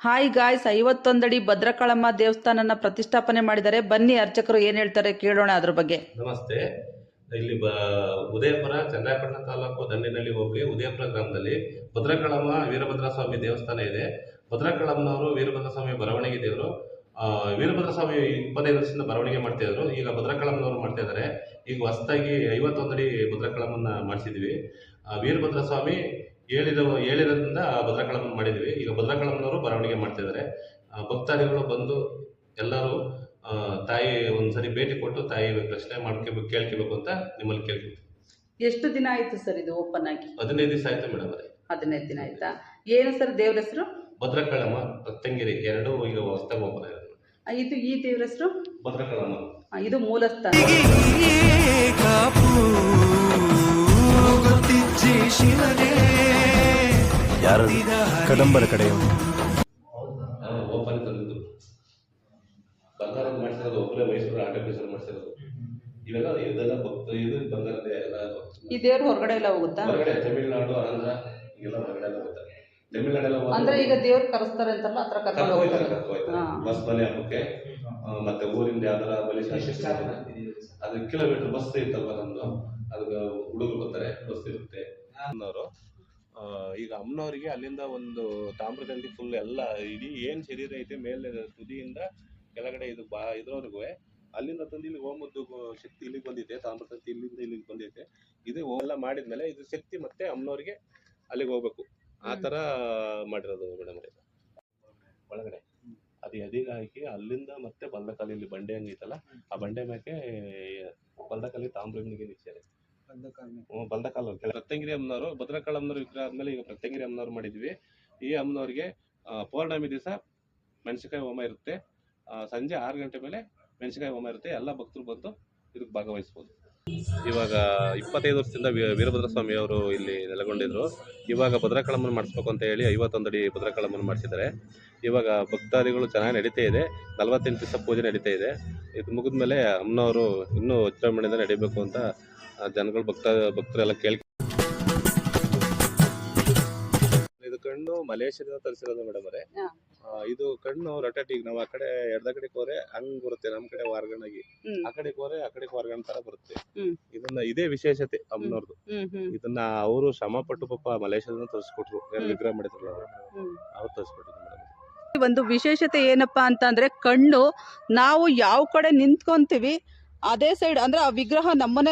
Hi guys, 51 ಅಡಿ ಭದ್ರಕಾಳಮ್ಮ ದೇವಸ್ಥಾನನ ಪ್ರತಿಷ್ಠಾಪನೆ ಮಾಡಿದ್ದಾರೆ. ಬನ್ನಿ ಅರ್ಚಕರು ಏನ್ ಹೇಳ್ತಾರೆ ಕೇಳೋಣ ಅದ್ರ ಬಗ್ಗೆ. ನಮಸ್ತೆ. ಇಲ್ಲಿ ಉದಯಪುರ ಚನ್ನರಾಯಪಟ್ಟಣ ತಾಲೂಕು ದಂಡಿನಹಳ್ಳಿ ಹೋಗಿ ಉದಯಪುರ ಗ್ರಾಮದಲ್ಲಿ ಭದ್ರಕಾಳಮ್ಮ ವೀರಭದ್ರ ಸ್ವಾಮಿ ದೇವಸ್ಥಾನ ಇದೆ. ಭದ್ರಕಾಳಮ್ಮನವರು ವೀರಭದ್ರ ಸ್ವಾಮಿ ಬರವಣಿಗೆ ದೇವರು. ವೀರಭದ್ರ ಸ್ವಾಮಿ 25 ವರ್ಷದಿಂದ ಬರವಣಿಗೆ ಮಾಡ್ತಾ ಇದ್ರು. ಈಗ ಭದ್ರಕಾಳಮ್ಮನವರು ಮಾಡ್ತಾ ಇದ್ದಾರೆ. ಈಗ ಹೊಸದಾಗಿ 51 ಅಡಿ ಭದ್ರಕಾಳಮ್ಮನ್ನ ಮಾಡಿಸಿದ್ವಿ. ವೀರಭದ್ರ ಸ್ವಾಮಿ ಹೇಳಿರೋದ್ರಿಂದ ಭದ್ರಕಾಳಮ್ಮನ ಮಾಡಿದ್ವಿ. ಈಗ ಭದ್ರಕಾಳಮ್ಮನವರು ಬರವಣಿಗೆ ಮಾಡ್ತಾ ಇದ್ದಾರೆ. ಭಕ್ತಾದಿಗಳು ಬಂದು ಎಲ್ಲರೂ ತಾಯಿ ಒಂದ್ಸರಿ ಭೇಟಿ ಕೊಟ್ಟು ತಾಯಿ ಪ್ರಶ್ನೆ ಕೇಳ್ಕೋಬೇಕು ಅಂತ ನಿಮ್ಮಲ್ಲಿ ಕೇಳ್ಕೊತೀವಿ. ಎಷ್ಟು ದಿನ ಆಯ್ತು ಸರ್ ಇದು ಓಪನ್ ಆಗಿ? 15 ದಿವಸ ಆಯ್ತು ಮೇಡಮ್. 15 ದಿನ ಆಯ್ತಾ? ಏನು ಸರ್ ದೇವ್ರ ಹೆಸರು? ಭದ್ರಕಾಳಮ್ಮ ರತ್ನಗಿರಿ, ಎರಡು ಈಗ ಹೊಸದಾಗಿ ಓಪನ್ ಆಗಿದೆ. ಇದು ಈ ದೇವ್ರ ಹೆಸರು ಭದ್ರಕಾಳಮ್ಮ. ಇದು ಮೂಲಸ್ಥಾನ. ಯಾರು ಕದಂಬರ ಕಡೆ ಓಪನ್ ತಂದಿದ್ದು ಬಂಗಾರ ಮಾಡಿಸಿರೋದು, ಒಬ್ಬರೇ ಮೈಸೂರು ಆರ್ಟಿಫಿಷಿಯಲ್ ಮಾಡಿಸಿರೋದು. ಇವೆಲ್ಲ ಇದೆಲ್ಲ ಇದು ಬಂಗಾರದ ಎಲ್ಲ. ಈ ದೇವ್ರ ಹೊರಗಡೆ ಎಲ್ಲ ಹೋಗುತ್ತಾ? ಹೊರಗಡೆ ತಮಿಳುನಾಡು, ಆಂಧ್ರ ಎಲ್ಲ ಹೊರಗಡೆ ಎಲ್ಲ ಹೋಗ್ತಾರೆ. ತಮಿಳುನಾಡೆಲ್ಲ ಅಂದ್ರೆ ಈಗ ದೇವ್ರ ಕರೆಸ್ತಾರೆ ಅಂತಾರಲ್ಲ, ಹತ್ರ ಕರ್ಕೊಂಡು ಹೋಗ್ತಾರೆ. ಬಸ್ ಮನೆ ಹಬ್ಬಕ್ಕೆ ಮತ್ತೆ ಊರಿಂದ ಯಾವ್ದಾರ ಬಲಿಶಾಸ್ತ್ರ ಅದು ಕಿಲೋಮೀಟರ್ ಬಸ್ ಇರ್ತಲ್ವ ನಮ್ದು, ಅದು ಹುಡುಗರು ಬರ್ತಾರೆ, ಬಸ್ ಇರುತ್ತೆ. ಅಮ್ಮನವರು ಈಗ ಅಮ್ಮನವರಿಗೆ ಅಲ್ಲಿಂದ ಒಂದು ತಾಮ್ರದಲ್ಲಿ ಫುಲ್ ಎಲ್ಲ ಇಡೀ ಏನ್ ಶರೀರ ಐತೆ ಮೇಲೆ ತುದಿಯಿಂದ ಕೆಳಗಡೆ ಇದು ಇದ್ರವರೆಗೂ ಅಲ್ಲಿಂದ ತಂದು ಇಲ್ಲಿ ಹೋಮದ್ದು ಶಕ್ತಿ ಇಲ್ಲಿಗೆ ಬಂದಿದೆ. ತಾಮ್ರತಂತಿ ಇಲ್ಲಿಂದ ಇಲ್ಲಿಗೆ ಬಂದೈತೆ. ಇದು ಎಲ್ಲ ಮಾಡಿದ್ಮೇಲೆ ಇದು ಶಕ್ತಿ ಮತ್ತೆ ಅಮ್ಮನವ್ರಿಗೆ ಅಲ್ಲಿಗೆ ಹೋಗ್ಬೇಕು. ಆ ತರ ಮಾಡಿರೋದು ಮೇಡಮ್. ಒಳಗಡೆ ಅದು ಎದಿಗೆ ಹಾಕಿ ಅಲ್ಲಿಂದ ಮತ್ತೆ ಬಲ್ದಕಾಲಿಯಲ್ಲಿ ಬಂಡೆ ಹಂಗೈತಲ್ಲ, ಆ ಬಂಡೆ ಮ್ಯಾಕೆ ಬಲ್ದಕಾಲಿ ತಾಮ್ರನಿಗೆ ನಿಲ್ಸ್ಯಾರೆ. ಬಲ್ದಕಾಲ ರತ್ನಗಿರಿ ಅಮ್ಮನವರು, ಭದ್ರಕಾಳಮ್ಮನವರು ವಿಗ್ರಹ ಆದ್ಮೇಲೆ ಈಗ ರತ್ನಗಿರಿ ಅಮ್ಮನವ್ರು ಮಾಡಿದ್ವಿ. ಈ ಅಮ್ಮನವ್ರಿಗೆ ಪೌರ್ಣಮಿ ದಿವಸ ಮೆಣಸಿನಕಾಯಿ ಹೋಮ ಇರುತ್ತೆ. ಸಂಜೆ 6 ಗಂಟೆ ಮೇಲೆ ಮೆಣಸಿನಕಾಯಿ ಹೋಮ ಇರುತ್ತೆ. ಎಲ್ಲ ಭಕ್ತರು ಬಂದು ಇದಕ್ಕೆ ಭಾಗವಹಿಸ್ಬೋದು. ಇವಾಗ 25 ವರ್ಷದಿಂದ ವೀರಭದ್ರ ಸ್ವಾಮಿ ಅವರು ಇಲ್ಲಿ ನೆಲೆಗೊಂಡಿದ್ರು. ಇವಾಗ ಭದ್ರಕಾಳಮ್ಮನ ಮಾಡಿಸ್ಬೇಕು ಅಂತ ಹೇಳಿ 51 ಅಡಿ ಭದ್ರಕಾಳಮ್ಮನ ಮಾಡಿಸಿದ್ದಾರೆ. ಇವಾಗ ಭಕ್ತಾದಿಗಳು ಚೆನ್ನಾಗಿ ನಡೀತಾ ಇದೆ. 48 ದಿವಸ ಪೂಜೆ ನಡೀತಾ ಇದೆ. ಇದು ಮುಗಿದ್ಮೇಲೆ ಅಮ್ಮನವರು ಇನ್ನೂ ವಿಜೃಂಭಣೆಯಿಂದ ನಡೀಬೇಕು ಅಂತ ಜನಗಳು ಭಕ್ತರೆಲ್ಲ ಕೇಳಿ. ಇದು ಕಣ್ಣು ಮಲೇಷ್ಯಾದಿಂದ ತರಿಸಿರೋದು ಮೇಡಮ್ ಅವರೇ. ಇದು ಕಣ್ಣು ರೊಟೇಟ್, ಈಗ ನಾವು ಆ ಕಡೆ ಎಡದ ಕಡೆಗೆ ಹೋದ್ರೆ ಹಂಗ್ ಬರುತ್ತೆ, ನಮ್ ಕಡೆ ವಾರ್ಗಣಾಗಿ ಆ ಕಡೆಗೆ ಹೋದ್ರೆ ಆ ಕಡೆಗೆ ವಾರ್ಗಣ ತರ ಬರುತ್ತೆ. ಇದನ್ನ ಇದೇ ವಿಶೇಷತೆ ಅಮ್ಮನವ್ರದ್ದು. ಇದನ್ನ ಅವರು ಶ್ರಮ ಪಟ್ಟು ಪಾಪ ಮಲೇಷ್ಯಾದಿಂದ ತರಿಸ್ಕೊಟ್ರು, ವಿಗ್ರಹ ಮಾಡಿದ್ರು ಅವ್ರು ತರಿಸ್ಕೊಟ್ಟಿದ್ರು ಮೇಡಮ್. ಒಂದು ವಿಶೇಷತೆ ಏನಪ್ಪಾ ಅಂತಂದ್ರೆ, ಕಣ್ಣು ನಾವು ಯಾವ ಕಡೆ ನಿಂತ್ಕೊಂತೀವಿ ಅದೇ ಸೈಡ್, ಅಂದ್ರೆ ಆ ವಿಗ್ರಹ ನಮ್ಮನ್ನೇ